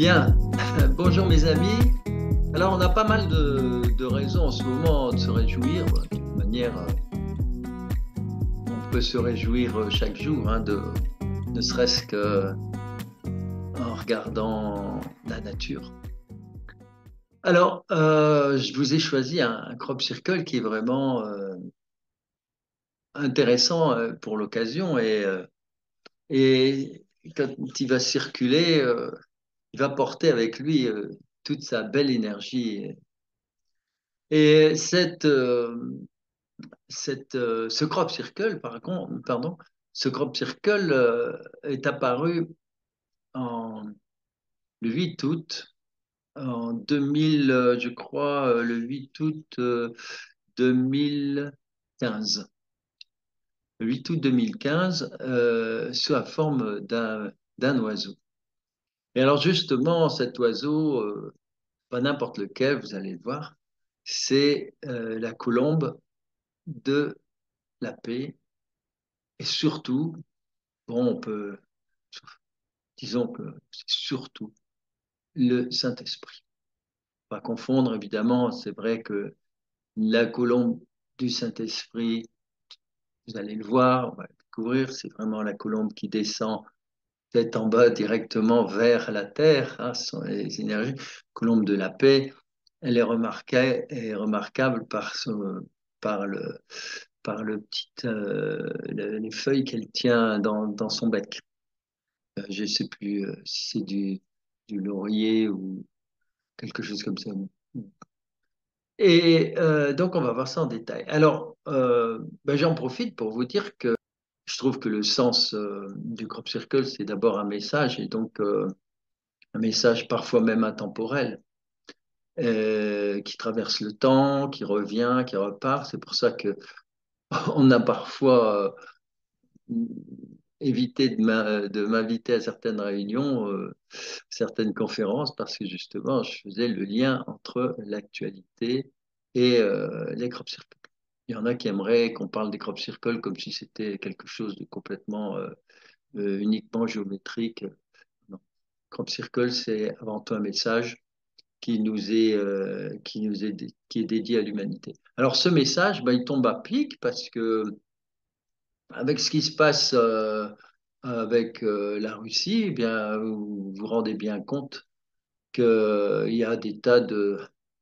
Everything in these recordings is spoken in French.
Bien, bonjour mes amis. Alors on a pas mal de raisons en ce moment de se réjouir. De toute manière, on peut se réjouir chaque jour, ne serait-ce que en regardant la nature. Alors, je vous ai choisi un crop circle qui est vraiment intéressant pour l'occasion et quand il va circuler, il va porter avec lui toute sa belle énergie. Et ce crop circle, ce crop circle est apparu en, le 8 août en 2000, je crois, le 8 août 2015. Le 8 août 2015, sous la forme d'un oiseau. Et alors justement, cet oiseau, pas n'importe lequel, vous allez le voir, c'est la colombe de la paix. Et surtout, bon, disons que c'est surtout le Saint-Esprit. Pas confondre, évidemment, c'est vrai que la colombe du Saint-Esprit, vous allez le voir, on va le découvrir, c'est vraiment la colombe qui descend tête en bas directement vers la terre, hein, ce sont les énergies. Colombe de la paix, elle est remarquable par le, les feuilles qu'elle tient dans son bec. Je ne sais plus si c'est du laurier ou quelque chose comme ça. Et donc, on va voir ça en détail. Alors, ben, j'en profite pour vous dire que je trouve que le sens du crop circle, c'est d'abord un message, et donc un message parfois même intemporel, qui traverse le temps, qui revient, qui repart. C'est pour ça que on a parfois évité de m'inviter à certaines réunions, certaines conférences, parce que justement, je faisais le lien entre l'actualité et les crop circles. Il y en a qui aimeraient qu'on parle des crop circles comme si c'était quelque chose de complètement uniquement géométrique. Non. Crop circle, c'est avant tout un message qui est dédié à l'humanité. Alors ce message, ben, il tombe à pic parce que avec ce qui se passe avec la Russie, eh bien, vous vous rendez bien compte qu'il y a des tas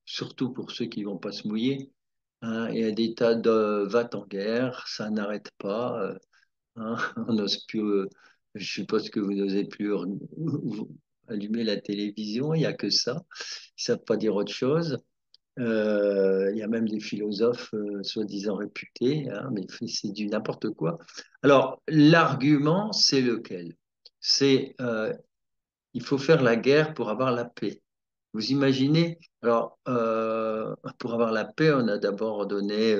surtout pour ceux qui ne vont pas se mouiller, hein, il y a des tas de va-t-en-guerre, ça n'arrête pas. Hein, on n'ose plus, je suppose que vous n'osez plus allumer la télévision, il n'y a que ça. Ils ne savent pas dire autre chose. Il y a même des philosophes soi-disant réputés, hein, mais c'est du n'importe quoi. Alors, l'argument, c'est lequel? C'est il faut faire la guerre pour avoir la paix. Vous imaginez? Alors, pour avoir la paix, on a d'abord donné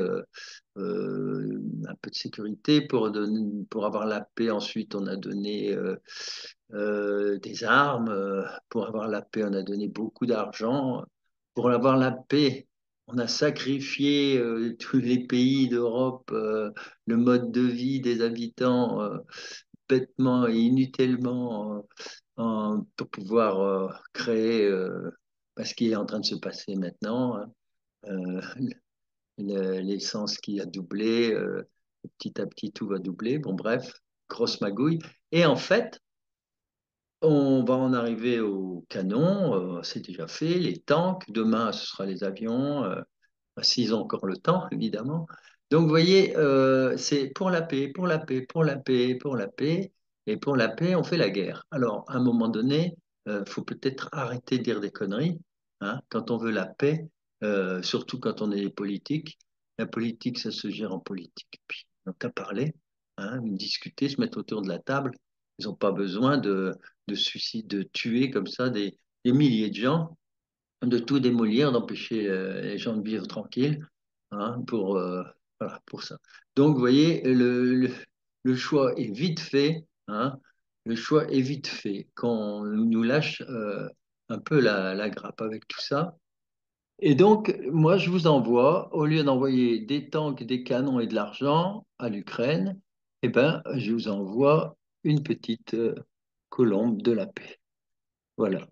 un peu de sécurité. Pour avoir la paix, ensuite, on a donné des armes. Pour avoir la paix, on a donné beaucoup d'argent. Pour avoir la paix, on a sacrifié tous les pays d'Europe, le mode de vie des habitants, bêtement et inutilement pour pouvoir créer ce qui est en train de se passer maintenant, hein. Euh, L'essence qui a doublé, petit à petit tout va doubler. Bon, bref, grosse magouille. Et en fait, on va en arriver au canon, c'est déjà fait, les tanks, demain ce sera les avions, s'ils ont encore le temps, évidemment. Donc, vous voyez, c'est pour la paix, pour la paix, pour la paix, pour la paix, et pour la paix, on fait la guerre. Alors, à un moment donné, il faut peut-être arrêter de dire des conneries, hein, quand on veut la paix, surtout quand on est politique. La politique, ça se gère en politique. Puis, on qu'à parler, hein, discuter, se mettre autour de la table. Ils n'ont pas besoin de suicide, de tuer comme ça des milliers de gens, de tout démolir, d'empêcher les gens de vivre tranquilles, hein, voilà, pour ça. Donc, vous voyez, le choix est vite fait, hein, le choix est vite fait quand on nous lâche un peu la grappe avec tout ça. Et donc, moi, je vous envoie, au lieu d'envoyer des tanks, des canons et de l'argent à l'Ukraine, eh ben, je vous envoie une petite colombe de la paix. Voilà.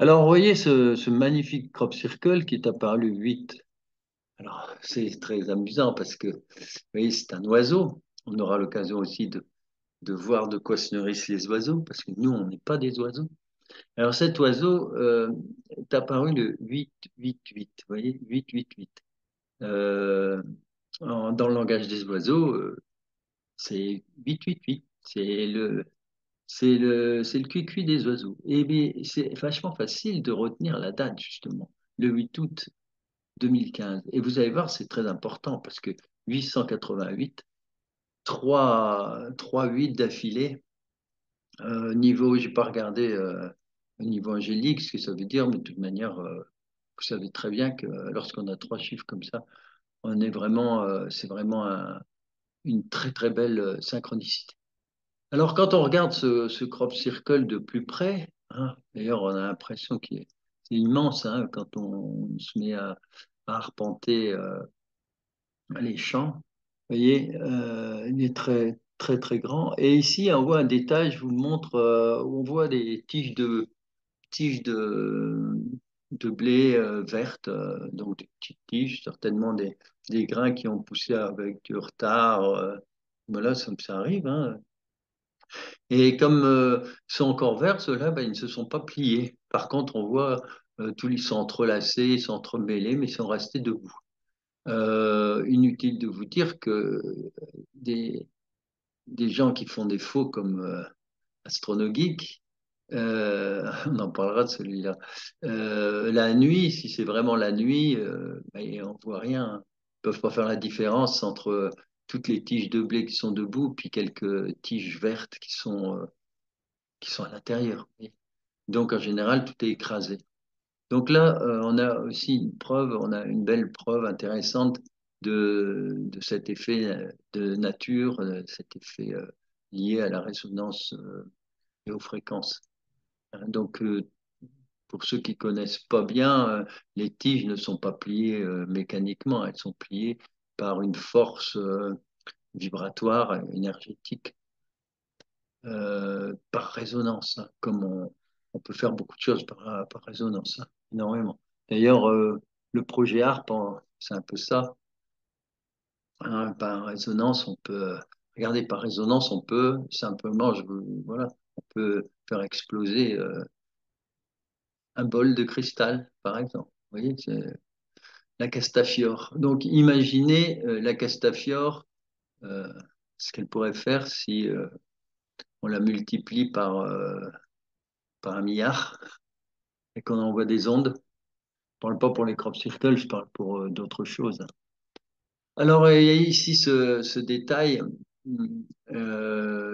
Alors, vous voyez ce magnifique crop circle qui est apparu 8. Alors, c'est très amusant parce que, vous voyez, c'est un oiseau. On aura l'occasion aussi de voir de quoi se nourrissent les oiseaux, parce que nous, on n'est pas des oiseaux. Alors, cet oiseau est apparu le 8-8-8. Vous voyez, 8-8-8. Euh, dans le langage des oiseaux, c'est 8-8-8. C'est le cuicui des oiseaux. Et bien, c'est vachement facile de retenir la date, justement, le 8 août 2015. Et vous allez voir, c'est très important parce que 888, 3 8 d'affilée, niveau, j'ai pas regardé niveau angélique, ce que ça veut dire, mais de toute manière, vous savez très bien que lorsqu'on a 3 chiffres comme ça, on est vraiment, c'est vraiment une très très belle synchronicité. Alors, quand on regarde ce crop circle de plus près, hein, d'ailleurs, on a l'impression qu'il est, c'est immense hein, quand on se met à arpenter les champs. Vous voyez, il est très, très, très grand. Et ici, on voit un détail, je vous le montre, où on voit des tiges de blé vertes, donc des petites tiges, certainement des grains qui ont poussé avec du retard. Voilà, ça arrive, hein. Et comme ils sont encore verts, ceux-là, ben, ils ne se sont pas pliés. Par contre, on voit tous ils sont entrelacés, ils sont entremêlés, mais ils sont restés debout. Inutile de vous dire que des, des gens qui font des faux comme AstronoGeek, on en parlera de celui-là. La nuit, si c'est vraiment la nuit, ben, on voit rien. Ils peuvent pas faire la différence entre toutes les tiges de blé qui sont debout, puis quelques tiges vertes qui sont à l'intérieur. Donc, en général, tout est écrasé. Donc là, on a aussi une preuve, on a une belle preuve intéressante de cet effet de nature, cet effet lié à la résonance et aux fréquences. Hein, donc, pour ceux qui connaissent pas bien, les tiges ne sont pas pliées mécaniquement, elles sont pliées par une force vibratoire, énergétique par résonance, hein, comme on peut faire beaucoup de choses par résonance, hein, énormément. D'ailleurs, le projet HARP, c'est un peu ça, hein, par résonance, on peut, regardez, par résonance, on peut simplement, voilà, on peut faire exploser un bol de cristal, par exemple. Vous voyez, c'est la Castafiore. Donc, imaginez la Castafiore, euh, ce qu'elle pourrait faire si on la multiplie par 1 milliard et qu'on envoie des ondes. Je ne parle pas pour les crop circles, je parle pour d'autres choses. Alors, il y a ici ce détail,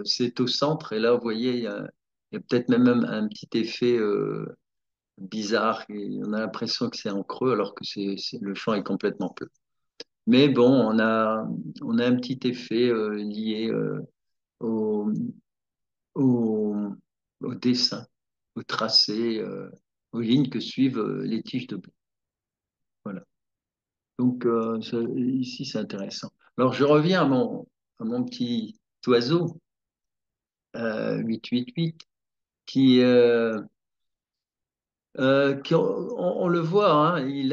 c'est au centre, et là, vous voyez, il y a peut-être même un petit effet bizarre, et on a l'impression que c'est en creux, alors que le champ est complètement plat. Mais bon, on a un petit effet lié au, au, au dessin, au tracé, aux lignes que suivent les tiges de blé. Voilà. Donc, ici, c'est intéressant. Alors, je reviens à mon petit oiseau, 888, qui, on le voit, hein, il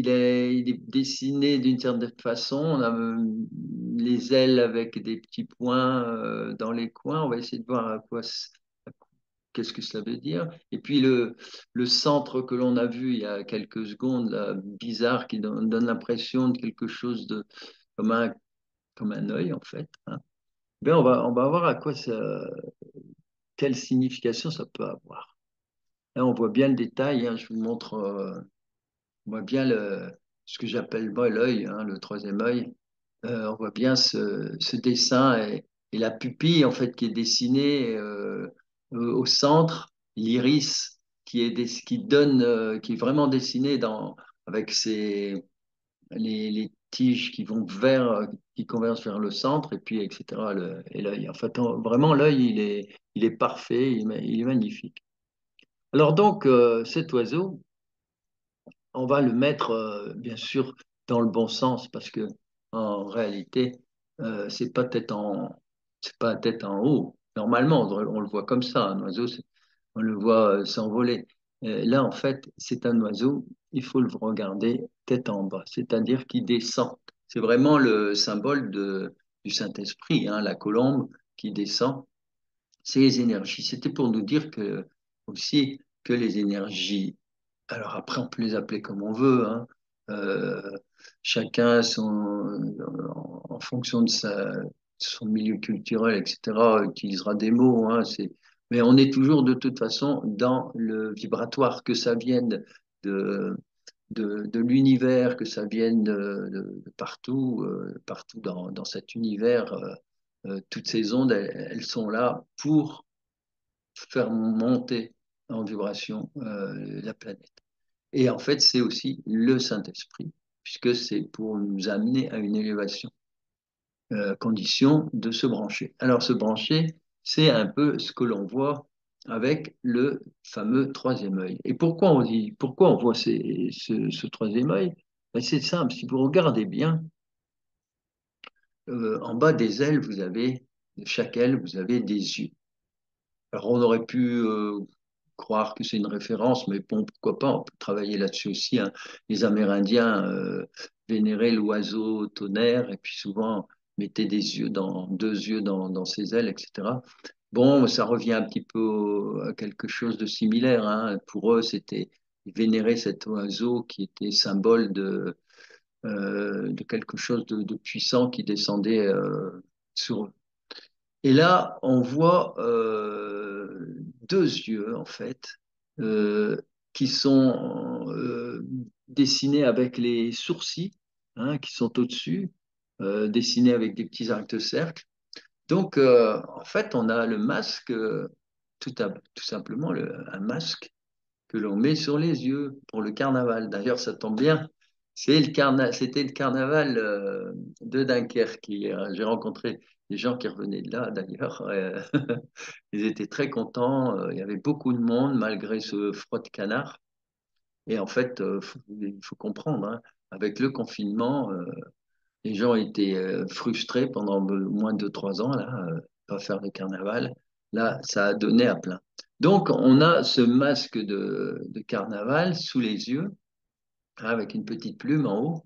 est dessiné d'une certaine façon. On a les ailes avec des petits points dans les coins. On va essayer de voir qu'est-ce que ça veut dire. Et puis le centre que l'on a vu il y a quelques secondes, là, bizarre, qui donne l'impression de quelque chose de comme un œil en fait. Hein. Ben, on va voir quelle signification ça peut avoir. Là, on voit bien le détail. Hein, je vous montre, on voit bien ce que j'appelle moi l'œil, hein, le troisième œil. On voit bien ce dessin et la pupille en fait qui est dessinée au centre, l'iris qui est vraiment dessiné avec les tiges qui vont qui convergent vers le centre et puis etc. Et l'œil. En fait, vraiment l'œil il est parfait, il est magnifique. Alors donc cet oiseau, on va le mettre bien sûr dans le bon sens parce que en réalité, c'est pas tête en haut. Normalement, on le voit comme ça, un oiseau. on le voit s'envoler. Là, en fait, c'est un oiseau, il faut le regarder tête en bas, c'est-à-dire qu'il descend. C'est vraiment le symbole du Saint-Esprit, hein, la colombe qui descend. C'est les énergies. C'était pour nous dire que aussi que les énergies, alors après on peut les appeler comme on veut, hein, euh, chacun en fonction de son milieu culturel, etc., utilisera des mots, hein, mais on est toujours de toute façon dans le vibratoire, que ça vienne de, de l'univers, que ça vienne de partout, partout dans cet univers. Toutes ces ondes, elles sont là pour faire monter en vibration la planète. Et en fait, c'est aussi le Saint-Esprit, puisque c'est pour nous amener à une élévation, condition de se brancher. Alors, se brancher, c'est un peu ce que l'on voit avec le fameux troisième œil. Et pourquoi on voit ce troisième œil? Ben, c'est simple, si vous regardez bien, en bas des ailes, de chaque aile, vous avez des yeux. Alors, on aurait pu croire que c'est une référence, mais bon, pourquoi pas, on peut travailler là-dessus aussi, hein. Les Amérindiens vénéraient l'oiseau tonnerre et puis souvent mettaient deux yeux dans ses ailes, etc. Bon, ça revient un petit peu à quelque chose de similaire, hein. Pour eux, ils vénéraient cet oiseau qui était symbole de quelque chose de puissant qui descendait sur eux. Et là, on voit deux yeux, en fait, euh, qui sont dessinés avec les sourcils, hein, qui sont au-dessus, dessinés avec des petits arcs de cercle. Donc, en fait, on a le masque, tout simplement un masque que l'on met sur les yeux pour le carnaval. D'ailleurs, ça tombe bien, c'était le carnaval de Dunkerque hier. J'ai rencontré des gens qui revenaient de là, d'ailleurs. Ils étaient très contents. Il y avait beaucoup de monde malgré ce froid de canard. Et en fait, il faut comprendre, hein, avec le confinement, les gens étaient frustrés pendant moins de 3 ans, là, pas faire le carnaval. Là, ça a donné à plein. Donc, on a ce masque de carnaval sous les yeux, hein, avec une petite plume en haut.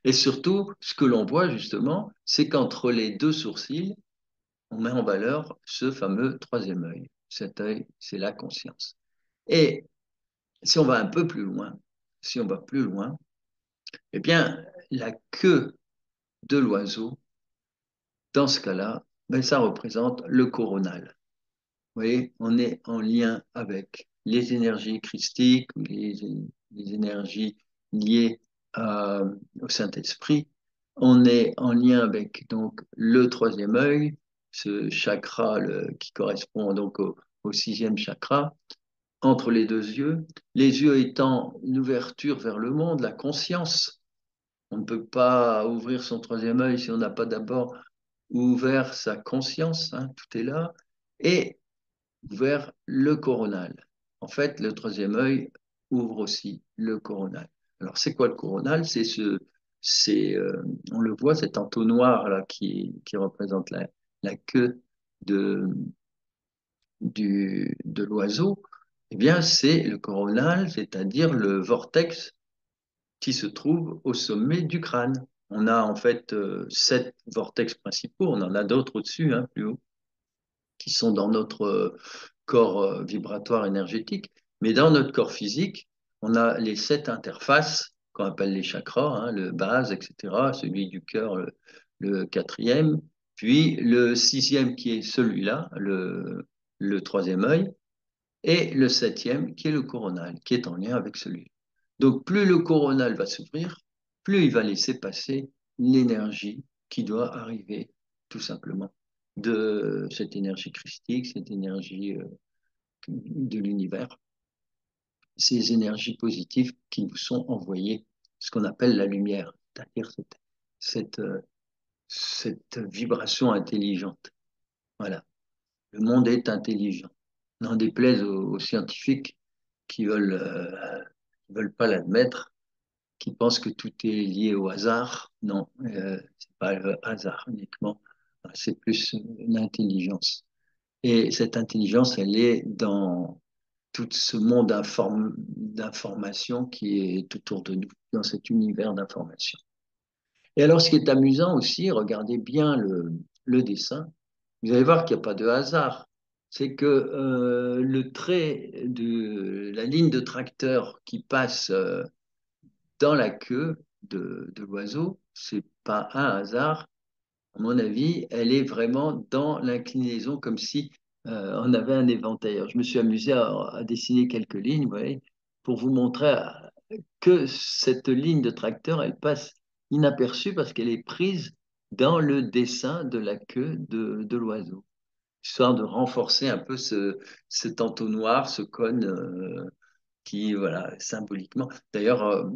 Et surtout, ce que l'on voit justement, c'est qu'entre les deux sourcils, on met en valeur ce fameux troisième œil. Cet œil, c'est la conscience. Et si on va un peu plus loin, si on va plus loin, eh bien, la queue de l'oiseau, dans ce cas-là, ben, ça représente le coronal. Vous voyez, on est en lien avec les énergies christiques, les énergies liées au Saint-Esprit. On est en lien avec donc le troisième œil, ce chakra qui correspond donc au sixième chakra, entre les deux yeux. Les yeux étant l'ouverture vers le monde, la conscience. On ne peut pas ouvrir son troisième œil si on n'a pas d'abord ouvert sa conscience, hein, tout est là. Et vers le coronal. En fait, le troisième œil ouvre aussi le coronal. Alors, c'est quoi le coronal? On le voit, cet entonnoir là qui représente la queue de, de l'oiseau. Eh bien, c'est le coronal, c'est-à-dire le vortex qui se trouve au sommet du crâne. On a en fait 7 vortex principaux, on en a d'autres au-dessus, hein, plus haut, qui sont dans notre corps vibratoire énergétique. Mais dans notre corps physique, on a les 7 interfaces qu'on appelle les chakras, hein, le base, etc., celui du cœur, le quatrième, puis le sixième qui est celui-là, le troisième œil, et le septième qui est le coronal, qui est en lien avec celui-là. Donc plus le coronal va s'ouvrir, plus il va laisser passer l'énergie qui doit arriver tout simplement de cette énergie christique, cette énergie de l'univers, ces énergies positives qui vous sont envoyées, ce qu'on appelle la lumière, c'est-à-dire cette, euh, cette vibration intelligente. Voilà, le monde est intelligent. N'en déplaise aux scientifiques qui veulent pas l'admettre, qui pensent que tout est lié au hasard. Non, c'est pas le hasard uniquement, c'est plus l'intelligence. Et cette intelligence, elle est tout ce monde d'information qui est autour de nous, dans cet univers d'information. Et alors, ce qui est amusant aussi, regardez bien le dessin, vous allez voir qu'il n'y a pas de hasard. C'est que le trait de la ligne de tracteur qui passe dans la queue de l'oiseau, c'est pas un hasard. À mon avis, elle est vraiment dans l'inclinaison, comme si on avait un éventail. Alors, je me suis amusé à dessiner quelques lignes, vous voyez, pour vous montrer que cette ligne de tracteur, elle passe inaperçue parce qu'elle est prise dans le dessin de la queue de l'oiseau, histoire de renforcer un peu cet entonnoir, ce cône qui, voilà, symboliquement. D'ailleurs,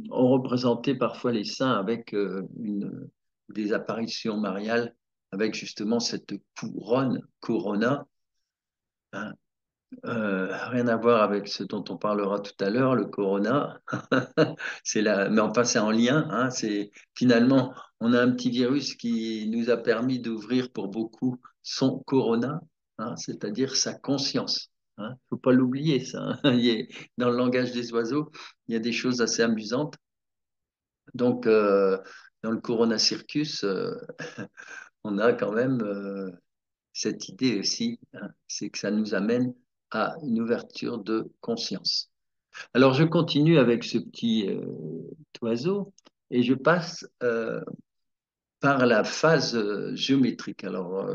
on représentait parfois les saints avec des apparitions mariales, avec justement cette couronne, corona, hein, rien à voir avec ce dont on parlera tout à l'heure, le corona. Mais enfin, c'est en lien. Hein, finalement, on a un petit virus qui nous a permis d'ouvrir pour beaucoup son corona, hein, c'est-à-dire sa conscience. Il ne faut pas l'oublier, ça. Hein. Dans le langage des oiseaux, il y a des choses assez amusantes. Donc, dans le Corona Circus, on a quand même cette idée aussi, hein, c'est que ça nous amène à une ouverture de conscience. Alors, je continue avec ce petit oiseau et je passe par la phase géométrique. Alors,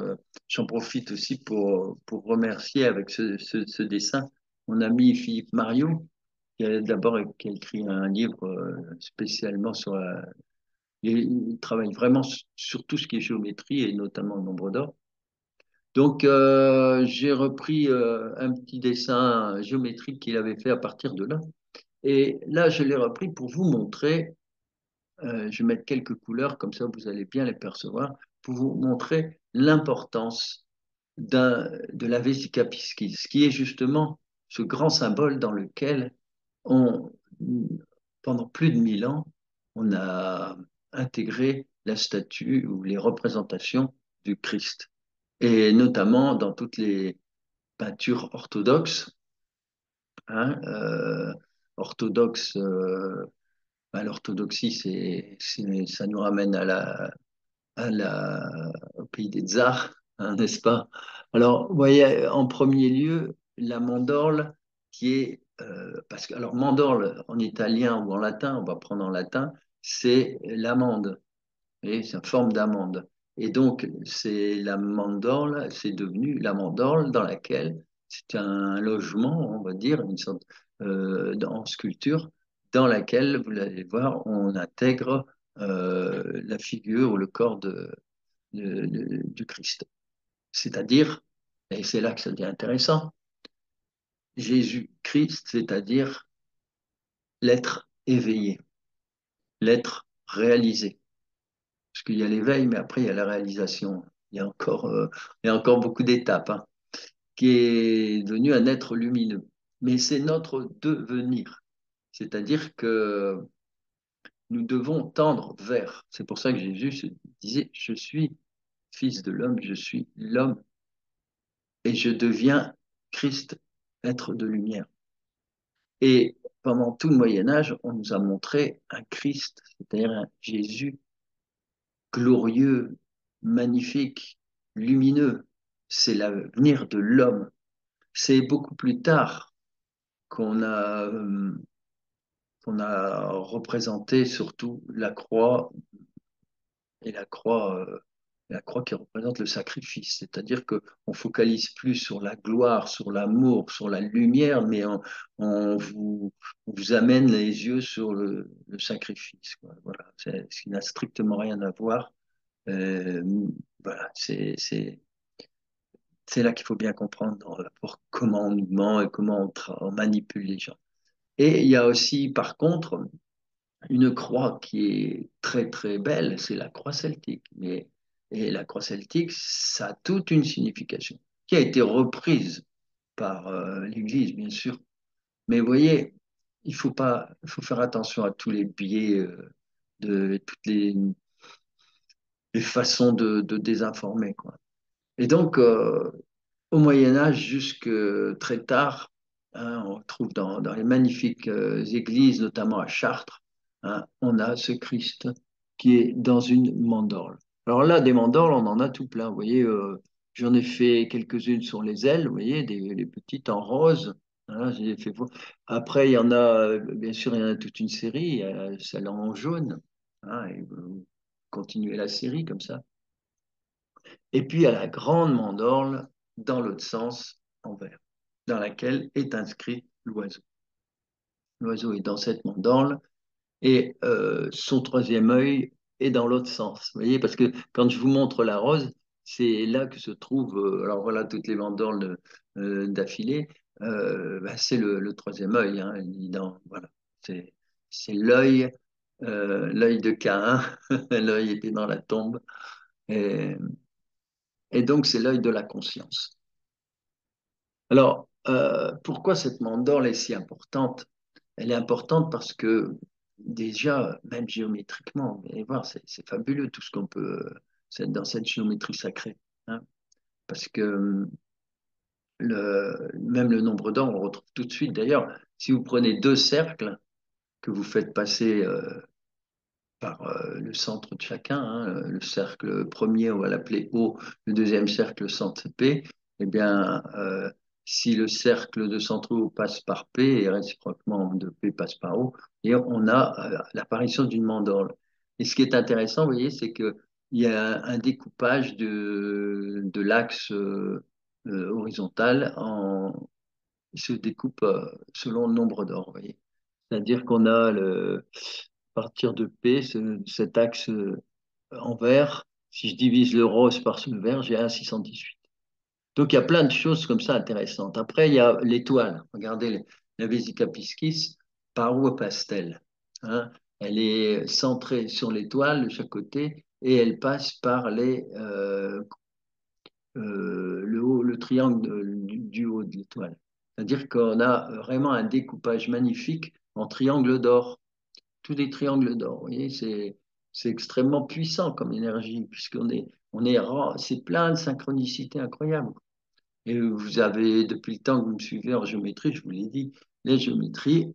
j'en profite aussi pour remercier avec ce dessin mon ami Philippe Mariot, qui a écrit un livre spécialement sur la. Il travaille vraiment sur tout ce qui est géométrie et notamment le nombre d'or. Donc, j'ai repris un petit dessin géométrique qu'il avait fait à partir de là. Et là, je l'ai repris pour vous montrer, je vais mettre quelques couleurs, comme ça vous allez bien les percevoir, pour vous montrer l'importance de la Vesica Piscis, qui est justement ce grand symbole dans lequel on, pendant plus de 1000 ans, on a intégré la statue ou les représentations du Christ. Et notamment dans toutes les peintures orthodoxes, hein, orthodoxes, l'orthodoxie, ça nous ramène au pays des tsars, hein, n'est-ce pas? Alors, vous voyez, en premier lieu, la mandorle qui est, parce que, alors, mandorle en italien ou en latin, on va prendre en latin, c'est l'amande, et c'est une forme d'amande. Et donc, c'est la mandorle, c'est devenu la mandorle dans laquelle c'est un logement, on va dire, une sorte en sculpture, dans laquelle, vous allez voir, on intègre la figure ou le corps du Christ. C'est-à-dire, et c'est là que ça devient intéressant, Jésus-Christ, c'est-à-dire l'être éveillé, l'être réalisé. Parce qu'il y a l'éveil, mais après, il y a la réalisation. Il y a encore beaucoup d'étapes, hein, qui est devenu un être lumineux. Mais c'est notre devenir. C'est-à-dire que nous devons tendre vers. C'est pour ça que Jésus se disait, je suis fils de l'homme, je suis l'homme, et je deviens Christ, être de lumière. Et pendant tout le Moyen Âge, on nous a montré un Christ, c'est-à-dire un Jésus glorieux, magnifique, lumineux. C'est l'avenir de l'homme. C'est beaucoup plus tard qu'on a représenté surtout la croix et la croix qui représente le sacrifice. C'est-à-dire qu'on focalise plus sur la gloire, sur l'amour, sur la lumière, mais on vous amène les yeux sur le sacrifice. Quoi. Voilà. Ce qui n'a strictement rien à voir. Euh, voilà, c'est là qu'il faut bien comprendre dans le rapport comment on nous ment et comment on manipule les gens. Et il y a aussi, par contre, une croix qui est très très belle, c'est la croix celtique. Et la croix celtique, ça a toute une signification qui a été reprise par l'Église, bien sûr. Mais vous voyez, il faut faire attention à tous les biais, de toutes les façons de désinformer, quoi. Et donc, au Moyen Âge jusque très tard, hein, on trouve dans les magnifiques églises, notamment à Chartres, hein, on a ce Christ qui est dans une mandorle. Alors là, des mandorles, on en a tout plein. Vous voyez, j'en ai fait quelques-unes sur les ailes, vous voyez, les petites en rose. Hein, j'ai fait voir. Après, il y en a, bien sûr, il y en a toute une série. Il y a celle en jaune. Hein, et vous continuez la série comme ça. Et puis, il y a la grande mandorle dans l'autre sens, en vert, dans laquelle est inscrit l'oiseau. L'oiseau est dans cette mandorle et son troisième œil est dans l'autre sens. Vous voyez, parce que quand je vous montre la rose, c'est là que se trouve, alors voilà, toutes les mandorles d'affilée, bah, c'est le troisième œil. Hein, voilà, c'est c'est l'œil de Caïn, l'œil était dans la tombe, et, et donc c'est l'œil de la conscience. Alors, pourquoi cette mandorle est si importante? Elle est importante parce que déjà, même géométriquement, vous allez voir, c'est fabuleux tout ce qu'on peut c'est dans cette géométrie sacrée. Hein. Parce que même le nombre d'or, on le retrouve tout de suite. D'ailleurs, si vous prenez deux cercles que vous faites passer par le centre de chacun, hein, le cercle premier, on va l'appeler O, le deuxième cercle centre P, eh bien, si le cercle de centre O passe par P et réciproquement de P passe par O, et on a l'apparition d'une mandorle. Et ce qui est intéressant, vous voyez, c'est qu'il y a un découpage de l'axe horizontal, il se découpe selon le nombre d'or, vous voyez. C'est-à-dire qu'on a à partir de P, cet axe en vert, si je divise le rose par ce vert, j'ai un 618. Donc il y a plein de choses comme ça intéressantes. Après, il y a l'étoile. Regardez la Vesica Piscis, par où passe-t-elle? Hein, elle est centrée sur l'étoile de chaque côté et elle passe par le triangle du haut de l'étoile. C'est-à-dire qu'on a vraiment un découpage magnifique en triangle d'or, tous des triangles d'or. Vous voyez, c'est extrêmement puissant comme énergie, puisqu'c'est plein de synchronicité incroyables. Et vous avez, depuis le temps que vous me suivez en géométrie, je vous l'ai dit, les géométries,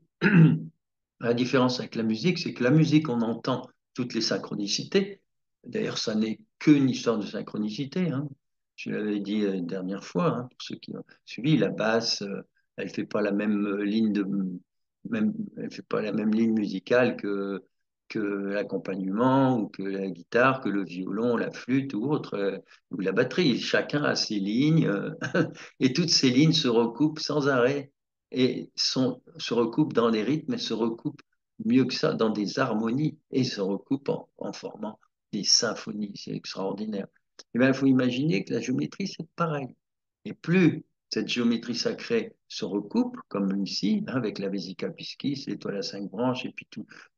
la différence avec la musique, c'est que la musique, on entend toutes les synchronicités. D'ailleurs, ça n'est qu'une histoire de synchronicité. Hein. Je l'avais dit la dernière fois, hein, pour ceux qui ont suivi, la basse, elle fait pas la même elle fait pas la même ligne musicale que l'accompagnement ou que la guitare, que le violon, la flûte ou autre, ou la batterie. Chacun a ses lignes et toutes ces lignes se recoupent sans arrêt et se recoupent dans les rythmes et se recoupent mieux que ça dans des harmonies et se recoupent en formant des symphonies. C'est extraordinaire. Et bien, il faut imaginer que la géométrie, c'est pareil. Et plus cette géométrie sacrée se recoupe, comme ici, hein, avec la Vesica Piscis, l'étoile à cinq branches, et puis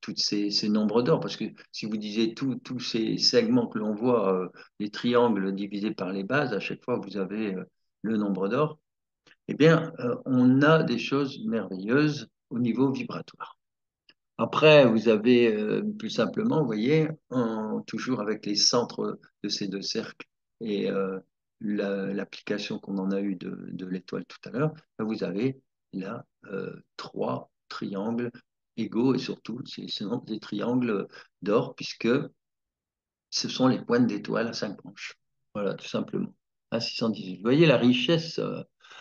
tous ces nombres d'or. Parce que si vous disiez tous ces segments que l'on voit, les triangles divisés par les bases, à chaque fois, vous avez le nombre d'or. Eh bien, on a des choses merveilleuses au niveau vibratoire. Après, vous avez plus simplement, vous voyez, toujours avec les centres de ces deux cercles et l'application qu'on en a eue de l'étoile tout à l'heure, ben, vous avez là trois triangles égaux et surtout, ce sont des triangles d'or puisque ce sont les pointes d'étoiles à cinq branches. Voilà, tout simplement. À 618. Vous voyez la richesse.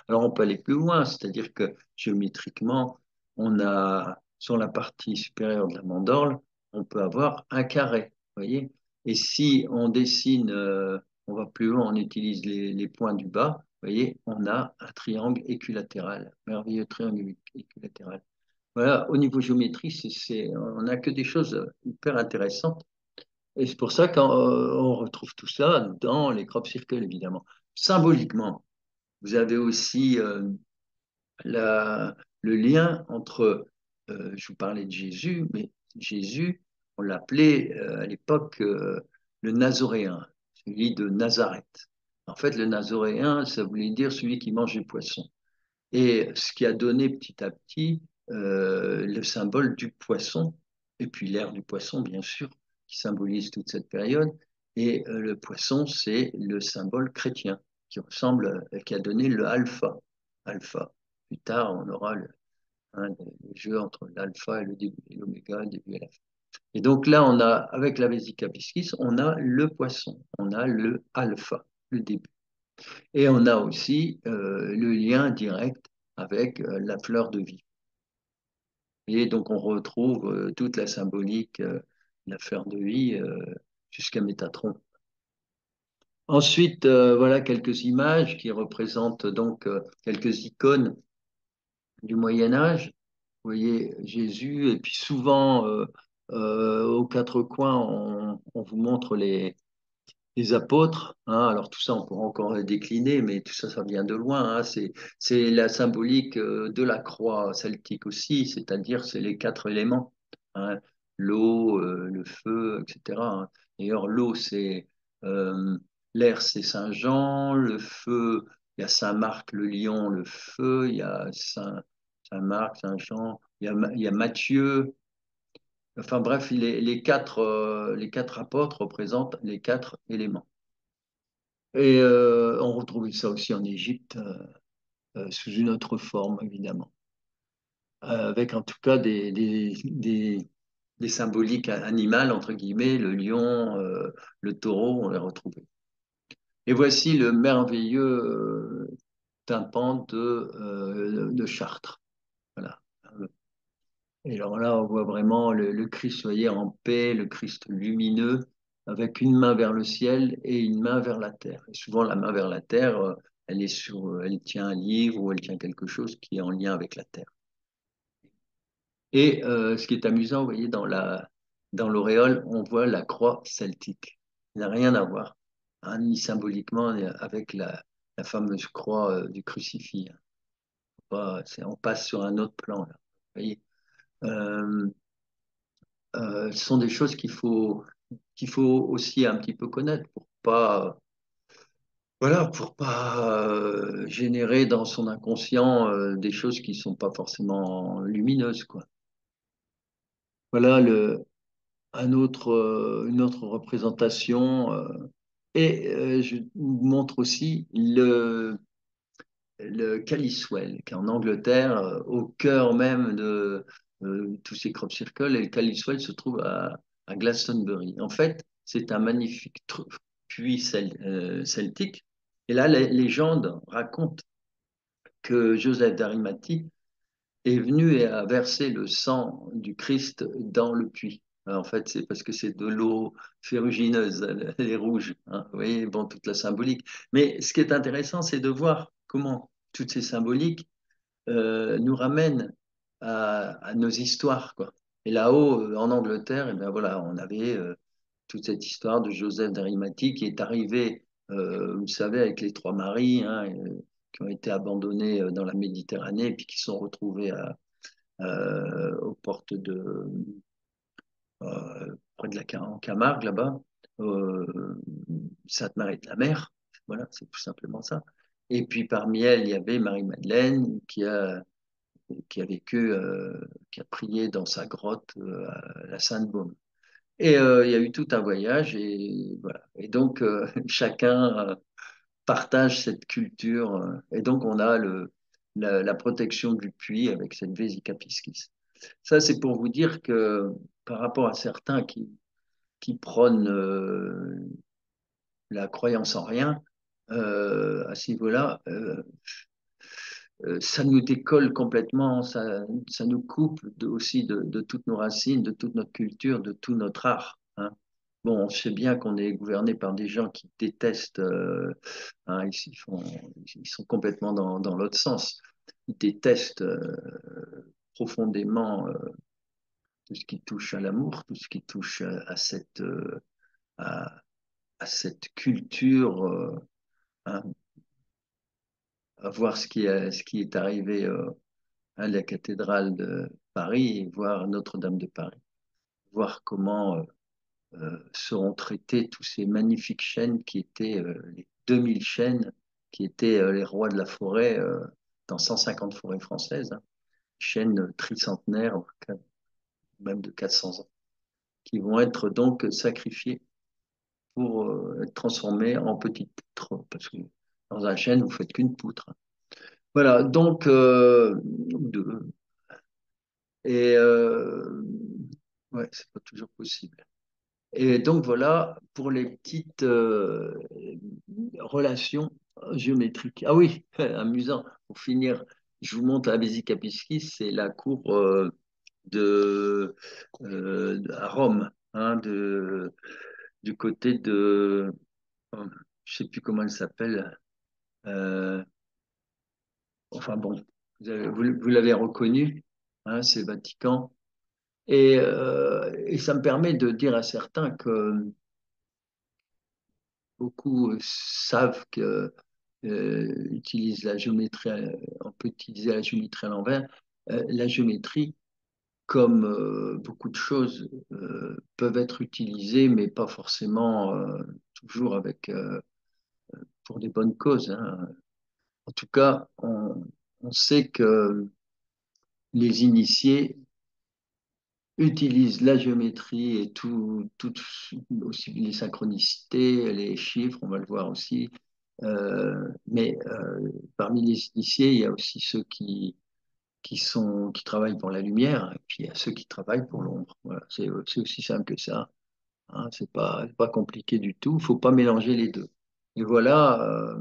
Alors, on peut aller plus loin, c'est-à-dire que géométriquement, on a sur la partie supérieure de la mandorle, on peut avoir un carré. Vous voyez? Et si on dessine, on va plus loin, on utilise les points du bas. Vous voyez, on a un triangle équilatéral, merveilleux triangle équilatéral. Voilà, au niveau géométrie, on n'a que des choses hyper intéressantes. Et c'est pour ça qu'on retrouve tout ça dans les crop circles, évidemment. Symboliquement, vous avez aussi le lien entre, je vous parlais de Jésus, mais Jésus, on l'appelait à l'époque le Nazoréen, celui de Nazareth. En fait, le Nazoréen, ça voulait dire celui qui mange du poisson. Et ce qui a donné petit à petit le symbole du poisson, et puis l'air du poisson, bien sûr, qui symbolise toute cette période. Et le poisson, c'est le symbole chrétien, qui ressemble, qui a donné le alpha. Alpha, plus tard, on aura le jeu entre l'alpha et le début, et l'oméga, le début et la fin. Et donc là, on a, avec la Vesica piscis, on a le poisson, on a le alpha, le début. Et on a aussi le lien direct avec la fleur de vie. Et donc on retrouve toute la symbolique de la fleur de vie jusqu'à Métatron. Ensuite, voilà quelques images qui représentent donc quelques icônes du Moyen Âge. Vous voyez Jésus, et puis souvent aux quatre coins, on vous montre les apôtres, hein. Alors tout ça, on pourra encore décliner, mais tout ça, ça vient de loin, hein. C'est la symbolique de la croix celtique aussi, c'est-à-dire c'est les quatre éléments, hein. L'eau, le feu, etc., hein. D'ailleurs, l'eau, c'est l'air, c'est Saint Jean, le feu, il y a Saint Marc, le lion, le feu, il y a Saint Marc, Saint Jean, il y a Matthieu. Enfin bref, les quatre apôtres représentent les quatre éléments. Et on retrouvait ça aussi en Égypte, sous une autre forme, évidemment, avec en tout cas des symboliques animales, entre guillemets, le lion, le taureau, on les retrouvait. Et voici le merveilleux tympan de Chartres. Voilà. Et alors là, on voit vraiment le Christ, voyez, en paix, le Christ lumineux, avec une main vers le ciel et une main vers la terre. Et souvent, la main vers la terre, elle tient un livre ou elle tient quelque chose qui est en lien avec la terre. Et ce qui est amusant, vous voyez, dans l'auréole, on voit la croix celtique. Il n'a rien à voir, hein, ni symboliquement, ni avec la fameuse croix du crucifix, hein. On passe sur un autre plan, là. Vous voyez. Euh, Ce sont des choses qu'il faut aussi un petit peu connaître pour pas, voilà, pour pas générer dans son inconscient des choses qui sont pas forcément lumineuses, quoi. Voilà une autre représentation. Je vous montre aussi le Caliswell, qui est en Angleterre, au cœur même de tous ces crop circles, et le Caliswell se trouve à Glastonbury. En fait, c'est un magnifique puits celtique. Et là, la légende raconte que Joseph d'Arimathie est venu et a versé le sang du Christ dans le puits. En fait, c'est parce que c'est de l'eau ferrugineuse, elle est rouge, hein. Vous voyez, bon, toute la symbolique. Mais ce qui est intéressant, c'est de voir comment toutes ces symboliques nous ramènent à nos histoires, quoi. Et là-haut, en Angleterre, et bien voilà, on avait toute cette histoire de Joseph d'Arimathie qui est arrivé, vous savez, avec les trois maris, hein, qui ont été abandonnés dans la Méditerranée et puis qui sont retrouvés aux portes près de en Camargue, là-bas, Sainte-Marie de la Mer. Voilà, c'est tout simplement ça. Et puis parmi elles, il y avait Marie-Madeleine qui a vécu, qui a prié dans sa grotte à la Sainte-Baume. Et il y a eu tout un voyage et voilà. Et donc chacun partage cette culture. Et donc on a la protection du puits avec cette Vesica piscis. Ça, c'est pour vous dire que par rapport à certains qui prônent la croyance en rien, à ce niveau-là, ça nous décolle complètement, ça nous coupe aussi de toutes nos racines, de toute notre culture, de tout notre art, hein. Bon, on sait bien qu'on est gouverné par des gens qui détestent, hein, ils sont complètement dans l'autre sens. Ils détestent profondément tout ce qui touche à l'amour, tout ce qui touche à, à cette culture, hein, à voir ce qui est arrivé à la cathédrale de Paris et voir Notre-Dame de Paris, voir comment seront traités tous ces magnifiques chênes qui étaient les 2000 chênes qui étaient les rois de la forêt dans 150 forêts françaises, hein, chênes tricentenaires, même de 400 ans, qui vont être donc sacrifiés pour être transformés en petites poutres, parce que dans un chêne, vous faites qu'une poutre. Voilà, donc, deux. Et ouais, c'est pas toujours possible. Et donc voilà pour les petites relations géométriques. Ah oui, amusant. Pour finir, je vous montre la Bézicapiscis, c'est la cour de, à Rome, hein, du côté de, je sais plus comment elle s'appelle. euh, enfin bon, vous l'avez reconnu, hein, c'est Vatican. Et ça me permet de dire à certains que beaucoup savent que utilise la géométrie, on peut utiliser la géométrie à l'envers. La géométrie, comme beaucoup de choses, peuvent être utilisées, mais pas forcément toujours pour des bonnes causes, hein. En tout cas, on sait que les initiés utilisent la géométrie et aussi les synchronicités, les chiffres, on va le voir aussi. Mais parmi les initiés, il y a aussi ceux qui travaillent pour la lumière, et puis il y a ceux qui travaillent pour l'ombre. Voilà, c'est aussi simple que ça. Hein, c'est pas compliqué du tout. Il faut pas mélanger les deux. Et voilà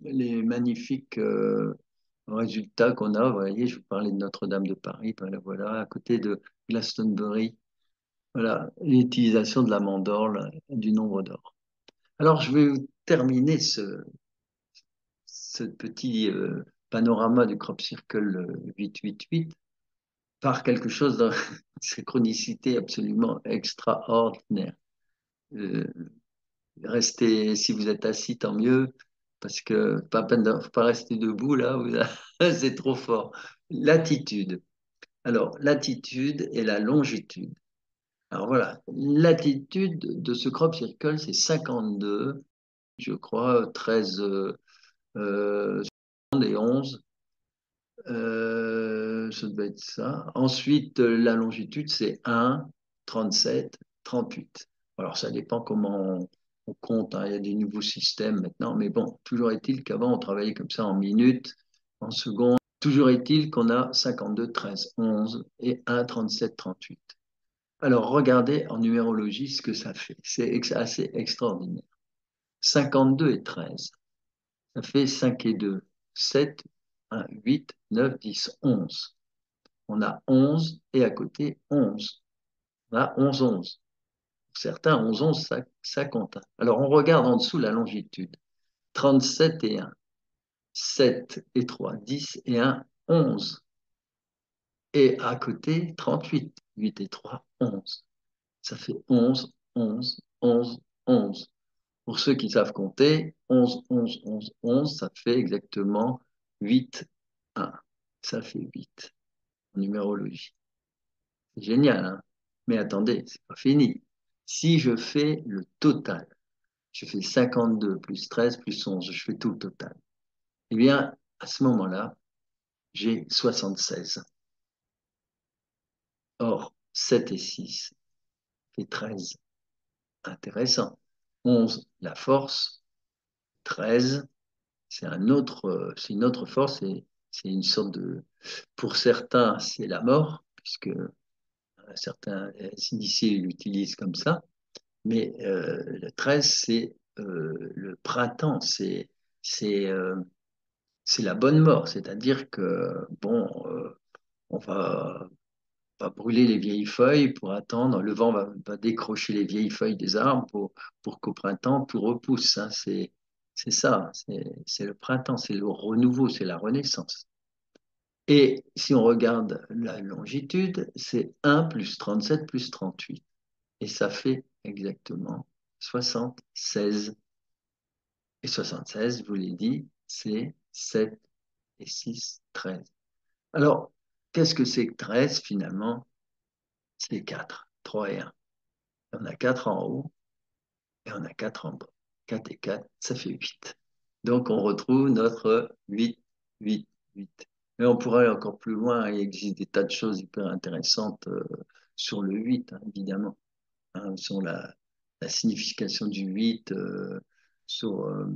les magnifiques résultats qu'on a. Vous voyez, je vous parlais de Notre-Dame de Paris. Voilà, voilà, à côté de Glastonbury. Voilà, l'utilisation de la mandorle, du nombre d'or. Alors, je vais terminer ce petit panorama du crop circle 888 par quelque chose de synchronicité absolument extraordinaire. Euh, Restez, si vous êtes assis, tant mieux, parce que pas peine de faut pas rester debout là, c'est trop fort. L'attitude. Alors, l'attitude et la longitude. Alors voilà, l'attitude de ce crop circle, c'est 52, je crois, 13 et 11. Ça doit être ça. Ensuite, la longitude, c'est 1, 37, 38. Alors, ça dépend comment on compte, hein. Il y a des nouveaux systèmes maintenant, mais bon, toujours est-il qu'avant, on travaillait comme ça en minutes, en secondes. Toujours est-il qu'on a 52, 13, 11 et 1, 37, 38. Alors, regardez en numérologie ce que ça fait. C'est assez extraordinaire. 52 et 13, ça fait 5 et 2, 7, 1, 8, 9, 10, 11. On a 11 et à côté 11. On a 11, 11. Pour certains, 11, 11, ça compte. Alors, on regarde en dessous la longitude. 37 et 1, 7 et 3, 10 et 1, 11. Et à côté, 38, 8 et 3, 11. Ça fait 11, 11, 11, 11. Pour ceux qui savent compter, 11, 11, 11, 11, ça fait exactement 8, 1. Ça fait 8 en numérologie. C'est génial, hein? Mais attendez, c'est pas fini. Si je fais le total, je fais 52 plus 13 plus 11, je fais tout le total. Eh bien, à ce moment-là, j'ai 76. Or, 7 et 6 fait 13. Intéressant. 11, la force. 13, c'est une autre force, c'est une sorte de, pour certains, c'est la mort, puisque certains initiés l'utilisent comme ça, mais le 13, c'est le printemps, c'est euh, c'est la bonne mort, c'est-à-dire que, bon, on va brûler les vieilles feuilles pour attendre, le vent va décrocher les vieilles feuilles des arbres pour qu'au printemps, tout repousse, hein. C'est ça, c'est le printemps, c'est le renouveau, c'est la renaissance. Et si on regarde la longitude, c'est 1 plus 37 plus 38. Et ça fait exactement 76. Et 76, je vous l'ai dit, c'est 7 et 6, 13. Alors, qu'est-ce que c'est que 13 finalement? C'est 4, 3 et 1. On a 4 en haut et on a 4 en bas. 4 et 4, ça fait 8. Donc, on retrouve notre 8, 8, 8. Mais on pourrait aller encore plus loin. Il existe des tas de choses hyper intéressantes sur le 8, hein, évidemment, hein, sur la signification du 8, sur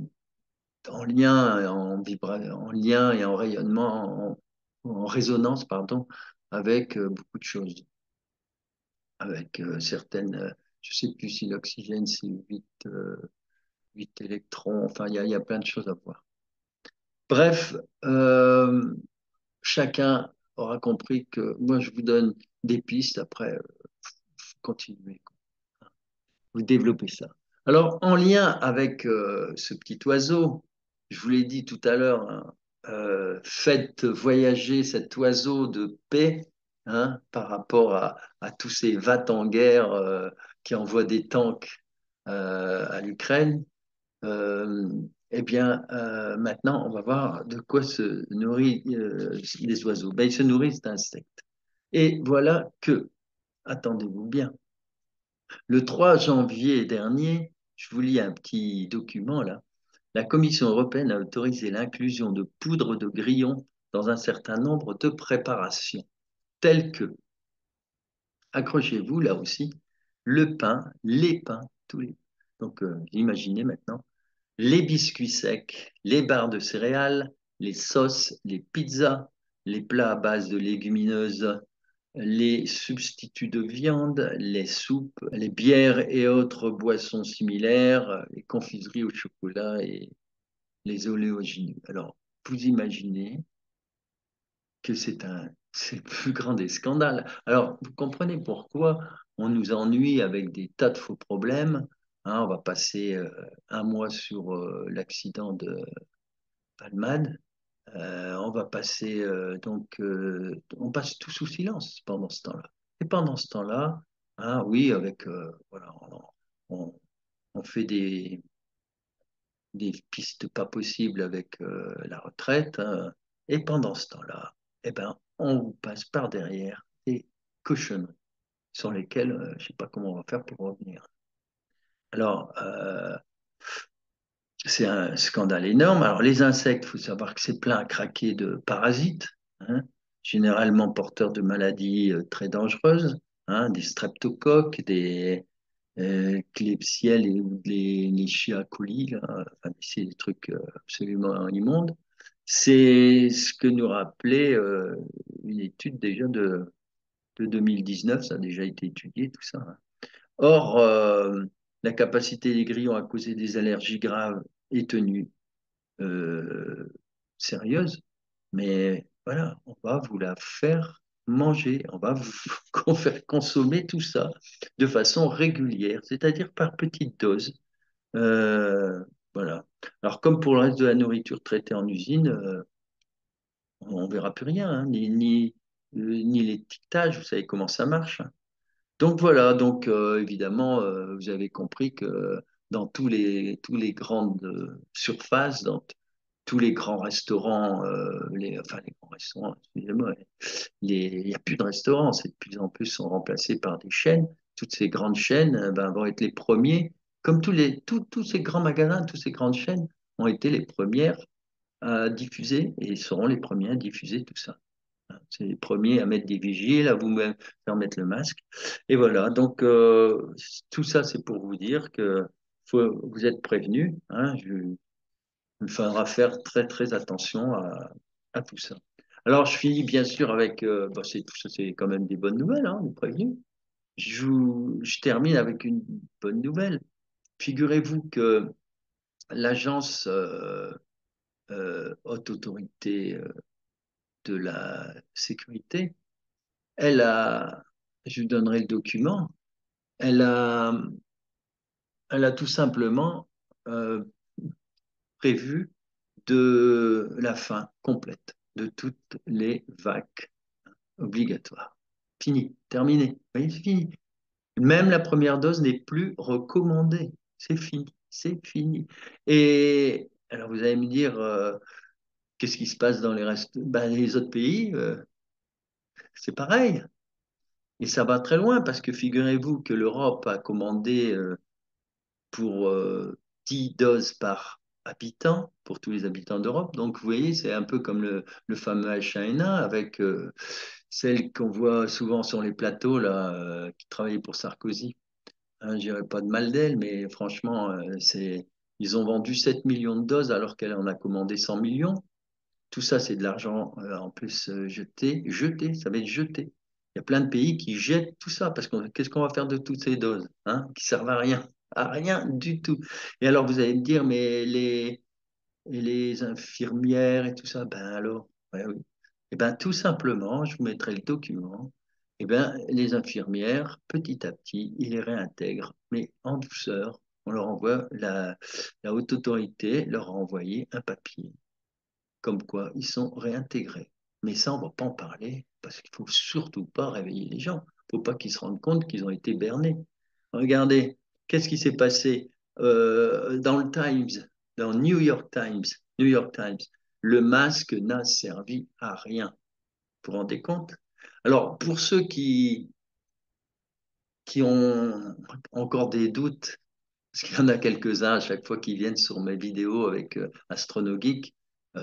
en lien, en lien et en rayonnement, en résonance, pardon, avec beaucoup de choses, avec certaines, je ne sais plus si l'oxygène c'est 8 électrons, enfin il y a plein de choses à voir. Bref, chacun aura compris que moi je vous donne des pistes, après continuez, vous développez ça. Alors en lien avec ce petit oiseau, je vous l'ai dit tout à l'heure, hein, faites voyager cet oiseau de paix, hein, par rapport à tous ces vats en guerre qui envoient des tanks à l'Ukraine. Euh, eh bien, maintenant, on va voir de quoi se nourrissent les oiseaux. Ben, ils se nourrissent d'insectes. Et voilà que, attendez-vous bien, le 3 janvier dernier, je vous lis un petit document là, la Commission européenne a autorisé l'inclusion de poudre de grillon dans un certain nombre de préparations, telles que, accrochez-vous là aussi, le pain, les pains, tous les. Donc, imaginez maintenant les biscuits secs, les barres de céréales, les sauces, les pizzas, les plats à base de légumineuses, les substituts de viande, les soupes, les bières et autres boissons similaires, les confiseries au chocolat et les oléogineux. Alors, vous imaginez que c'est le plus grand des scandales. Alors, vous comprenez pourquoi on nous ennuie avec des tas de faux problèmes. Hein, on va passer un mois sur l'accident de Palmade. On va passer on passe tout sous silence pendant ce temps-là. Et pendant ce temps-là, hein, oui, avec voilà, on, on fait des pistes pas possibles avec la retraite, hein. Et pendant ce temps-là, eh ben, on vous passe par derrière des cochonneries sur lesquelles je ne sais pas comment on va faire pour revenir. Alors, c'est un scandale énorme. Alors, les insectes, il faut savoir que c'est plein à craquer de parasites, hein, généralement porteurs de maladies très dangereuses, hein, des streptocoques, des Klebsiella et les Shia coli, là, enfin, c'est des trucs absolument immondes. C'est ce que nous rappelait une étude déjà de 2019, ça a déjà été étudié, tout ça, hein. Or, la capacité des grillons à causer des allergies graves est tenue euh, sérieuse, mais voilà, on va vous la faire manger, on va vous faire consommer tout ça de façon régulière, c'est-à-dire par petites doses. Euh, voilà. Alors, comme pour le reste de la nourriture traitée en usine, on verra plus rien, hein, ni l'étiquetage, vous savez comment ça marche, hein. Donc voilà, donc évidemment, vous avez compris que dans tous les grandes surfaces, dans tous les grands restaurants, enfin les grands restaurants, excusez-moi, il n'y a plus de restaurants, c'est de plus en plus sont remplacés par des chaînes. Toutes ces grandes chaînes ben, vont être les premiers, comme tous ces grands magasins, toutes ces grandes chaînes ont été les premières à diffuser et seront les premiers à diffuser tout ça. C'est les premiers à mettre des vigiles, à vous faire mettre le masque. Et voilà, donc tout ça, c'est pour vous dire que vous êtes prévenus, hein, il faudra faire très très attention à tout ça. Alors, je finis bien sûr avec, bah, tout ça, c'est quand même des bonnes nouvelles, hein, on est prévenus. Je termine avec une bonne nouvelle. Figurez-vous que l'agence haute autorité de la sécurité, elle a, je vous donnerai le document, elle a, elle a tout simplement euh, prévu de la fin complète de toutes les vagues obligatoires. Fini, terminé. Oui, c'est fini. Même la première dose n'est plus recommandée. C'est fini, c'est fini. Et alors vous allez me dire, qu'est-ce qui se passe dans ben, les autres pays? C'est pareil. Et ça va très loin parce que figurez-vous que l'Europe a commandé pour 10 doses par habitant pour tous les habitants d'Europe. Donc, vous voyez, c'est un peu comme le fameux H1N1 avec celle qu'on voit souvent sur les plateaux, là, qui travaillait pour Sarkozy. Hein, je dirais pas de mal d'elle, mais franchement, c'est Ils ont vendu 7 millions de doses alors qu'elle en a commandé 100 millions. Tout ça, c'est de l'argent en plus jeté, ça va être jeté. Il y a plein de pays qui jettent tout ça parce que qu'est-ce qu'on va faire de toutes ces doses hein, qui servent à rien du tout. Et alors vous allez me dire, mais les infirmières et tout ça, ben alors, ouais, oui. Eh ben tout simplement, je vous mettrai le document. Eh ben les infirmières, petit à petit, ils les réintègrent, mais en douceur. On leur envoie la haute autorité leur a envoyé un papier comme quoi ils sont réintégrés. Mais ça, on ne va pas en parler parce qu'il ne faut surtout pas réveiller les gens. Il ne faut pas qu'ils se rendent compte qu'ils ont été bernés. Regardez, qu'est-ce qui s'est passé dans le Times, dans New York Times, New York Times, le masque n'a servi à rien. Vous vous rendez compte? Alors, pour ceux qui ont encore des doutes, parce qu'il y en a quelques-uns à chaque fois qui viennent sur mes vidéos avec AstronoGeek.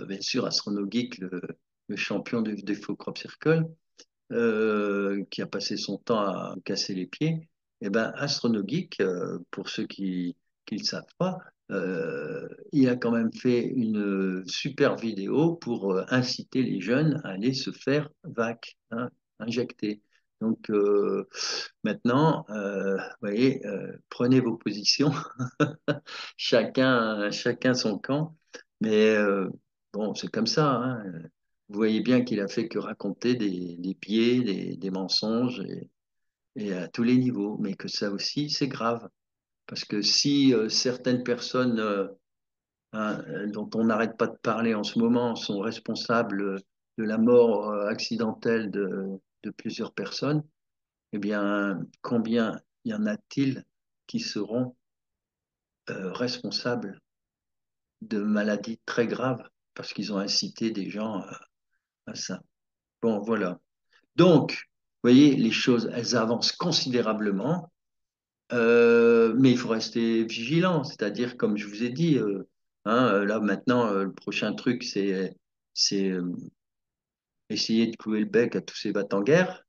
Bien sûr, AstronoGeek, le champion des faux crop circle, qui a passé son temps à me casser les pieds. Et ben, AstronoGeek, pour ceux qui ne le savent pas, il a quand même fait une super vidéo pour inciter les jeunes à aller se faire hein, injecter. Donc maintenant, vous voyez, prenez vos positions, chacun son camp, mais bon, c'est comme ça. Hein. Vous voyez bien qu'il a fait que raconter des biais, des mensonges, et à tous les niveaux, mais que ça aussi, c'est grave. Parce que si certaines personnes hein, dont on n'arrête pas de parler en ce moment sont responsables de la mort accidentelle de plusieurs personnes, eh bien, combien y en a-t-il qui seront responsables de maladies très graves parce qu'ils ont incité des gens à ça? Bon, voilà. Donc, vous voyez, les choses, elles avancent considérablement, mais il faut rester vigilant. C'est-à-dire, comme je vous ai dit, hein, là maintenant, le prochain truc, c'est essayer de clouer le bec à tous ces va-t-en-guerre.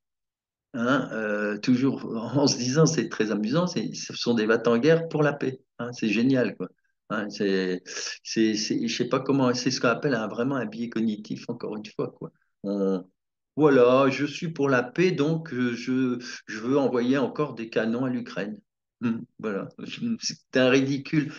Hein, toujours en se disant, c'est très amusant, ce sont des va-t-en-guerre pour la paix. Hein, c'est génial, quoi. Hein, je sais pas comment, c'est ce qu'on appelle vraiment un biais cognitif, encore une fois, quoi. On, voilà, je suis pour la paix, donc je veux envoyer encore des canons à l'Ukraine. Voilà, c'est un ridicule,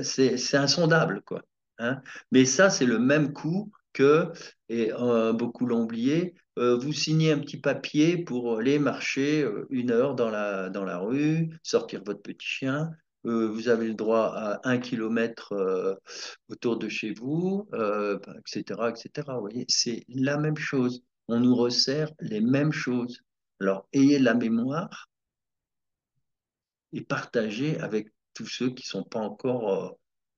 c'est insondable, quoi. Hein. Mais ça, c'est le même coup que, et beaucoup l'ont oublié, vous signez un petit papier pour aller marcher 1 heure dans la rue, sortir votre petit chien. Vous avez le droit à 1 kilomètre autour de chez vous, etc., etc. Vous voyez, c'est la même chose. On nous resserre les mêmes choses. Alors, ayez la mémoire et partagez avec tous ceux qui sont pas encore,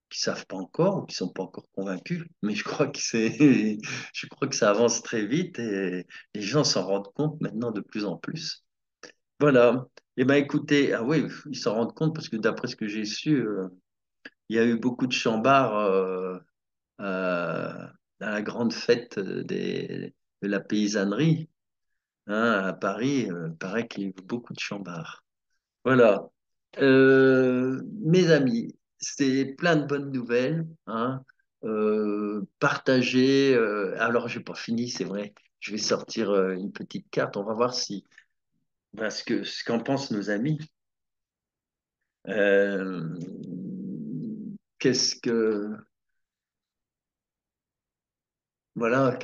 qui savent pas encore ou qui sont pas encore convaincus. Mais je crois que je crois que ça avance très vite et les gens s'en rendent compte maintenant de plus en plus. Voilà. Eh ben écoutez, ah oui, ils s'en rendent compte parce que d'après ce que j'ai su, il y a eu beaucoup de chambards à la grande fête de la paysannerie hein, à Paris. Il paraît qu'il y a eu beaucoup de chambards. Voilà. Mes amis, c'est plein de bonnes nouvelles. Hein. Partagez. Alors, je n'ai pas fini, c'est vrai. Je vais sortir une petite carte. On va voir si ce qu'en pensent nos amis. Euh, qu'est-ce que voilà,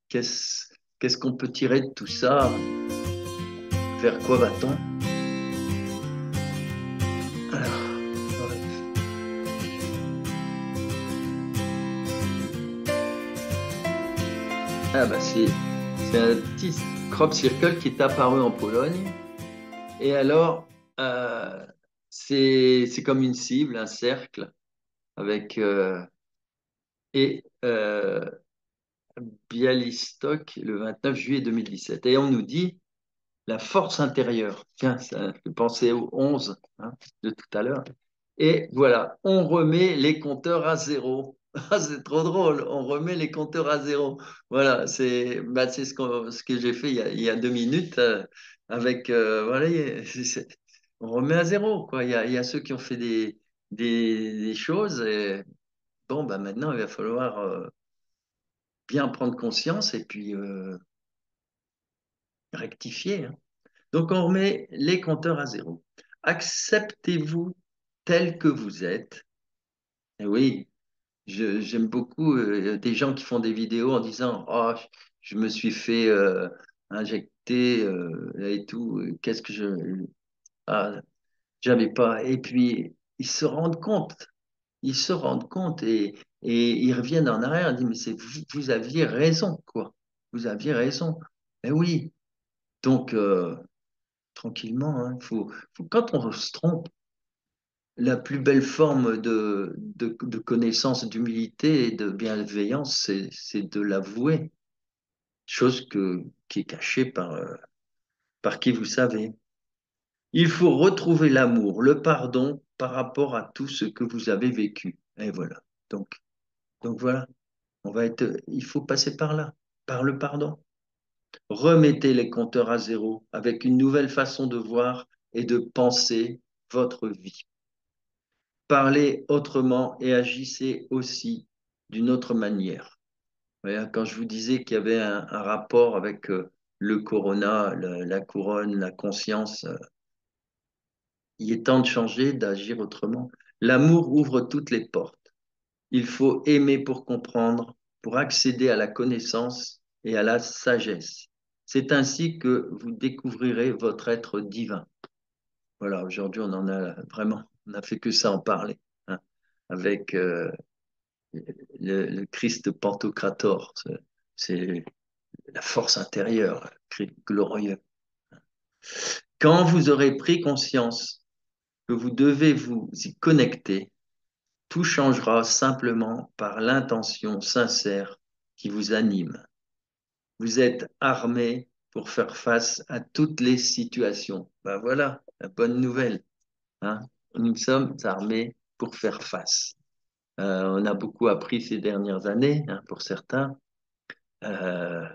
qu'est-ce qu'on peut tirer de tout ça? Vers quoi va-t-on? Alors, ah bah c'est un petit crop circle qui est apparu en Pologne. Et alors, euh, c'est comme une cible, un cercle, avec et Bialystok le 29 juillet 2017. Et on nous dit la force intérieure. Tiens, ça fait penser au 11 hein, de tout à l'heure. Et voilà, on remet les compteurs à zéro. Ah, c'est trop drôle, on remet les compteurs à zéro. Voilà, c'est ce que j'ai fait il y a 2 minutes avec, voilà, on remet à zéro, quoi. Il y a ceux qui ont fait des choses. Et bon, bah maintenant, il va falloir bien prendre conscience et puis rectifier, hein. Donc, on remet les compteurs à zéro. Acceptez-vous tel que vous êtes. Et oui, j'aime beaucoup des gens qui font des vidéos en disant, oh, je me suis fait injecter et tout. Qu'est-ce que je... Ah, j'avais pas. Et puis, ils se rendent compte. Ils se rendent compte et ils reviennent en arrière. Ils disent, mais vous aviez raison, quoi. Vous aviez raison. Eh oui. Donc, tranquillement, hein, quand on se trompe, la plus belle forme de connaissance, d'humilité et de bienveillance, c'est de l'avouer, chose qui est cachée par qui vous savez. Il faut retrouver l'amour, le pardon par rapport à tout ce que vous avez vécu. Et voilà. Donc, donc voilà, il faut passer par là, par le pardon. Remettez les compteurs à zéro avec une nouvelle façon de voir et de penser votre vie. Parlez autrement et agissez aussi d'une autre manière. Voilà, quand je vous disais qu'il y avait un rapport avec le corona, la couronne, la conscience, il est temps de changer, d'agir autrement. L'amour ouvre toutes les portes. Il faut aimer pour comprendre, pour accéder à la connaissance et à la sagesse. C'est ainsi que vous découvrirez votre être divin. Voilà, aujourd'hui, on en a vraiment, on n'a fait que ça en parler, hein, avec le Christ Pantocrator. C'est la force intérieure, glorieux. Quand vous aurez pris conscience que vous devez vous y connecter, tout changera simplement par l'intention sincère qui vous anime. Vous êtes armé pour faire face à toutes les situations. Ben voilà, la bonne nouvelle, hein. Nous sommes armés pour faire face. On a beaucoup appris ces dernières années, hein, pour certains, euh,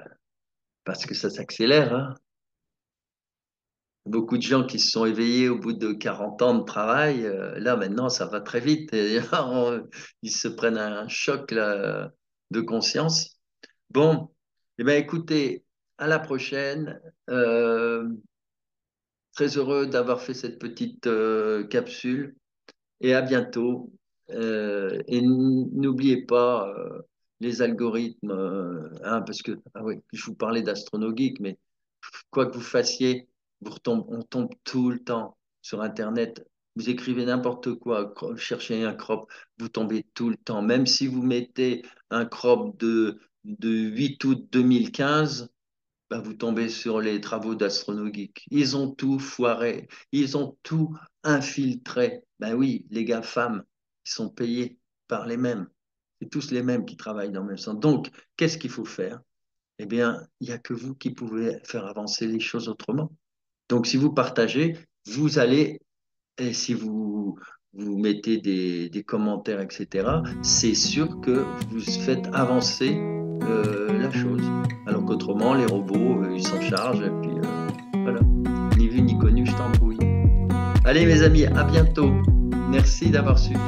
parce que ça s'accélère, hein. Beaucoup de gens qui se sont éveillés au bout de 40 ans de travail, là maintenant ça va très vite. Et, ils se prennent un choc là, de conscience. Bon, eh bien, écoutez, à la prochaine. Très heureux d'avoir fait cette petite capsule et à bientôt. Et n'oubliez pas les algorithmes, hein, parce que ah oui, je vous parlais d'AstronoGeek, mais quoi que vous fassiez, on tombe tout le temps sur Internet. Vous écrivez n'importe quoi, cherchez un crop, vous tombez tout le temps. Même si vous mettez un crop de 8 août 2015, bah, vous tombez sur les travaux d'AstronoGeek. Ils ont tout foiré, ils ont tout infiltré. Ben oui, les GAFAM, ils sont payés par les mêmes. C'est tous les mêmes qui travaillent dans le même sens. Donc, qu'est-ce qu'il faut faire? Eh bien, il n'y a que vous qui pouvez faire avancer les choses autrement. Donc, si vous partagez, vous allez, et si vous mettez des commentaires, etc., c'est sûr que vous faites avancer la chose. Alors qu'autrement, les robots, ils s'en chargent, et puis voilà. Ni vu ni connu, je t'embrouille. Allez, mes amis, à bientôt. Merci d'avoir suivi.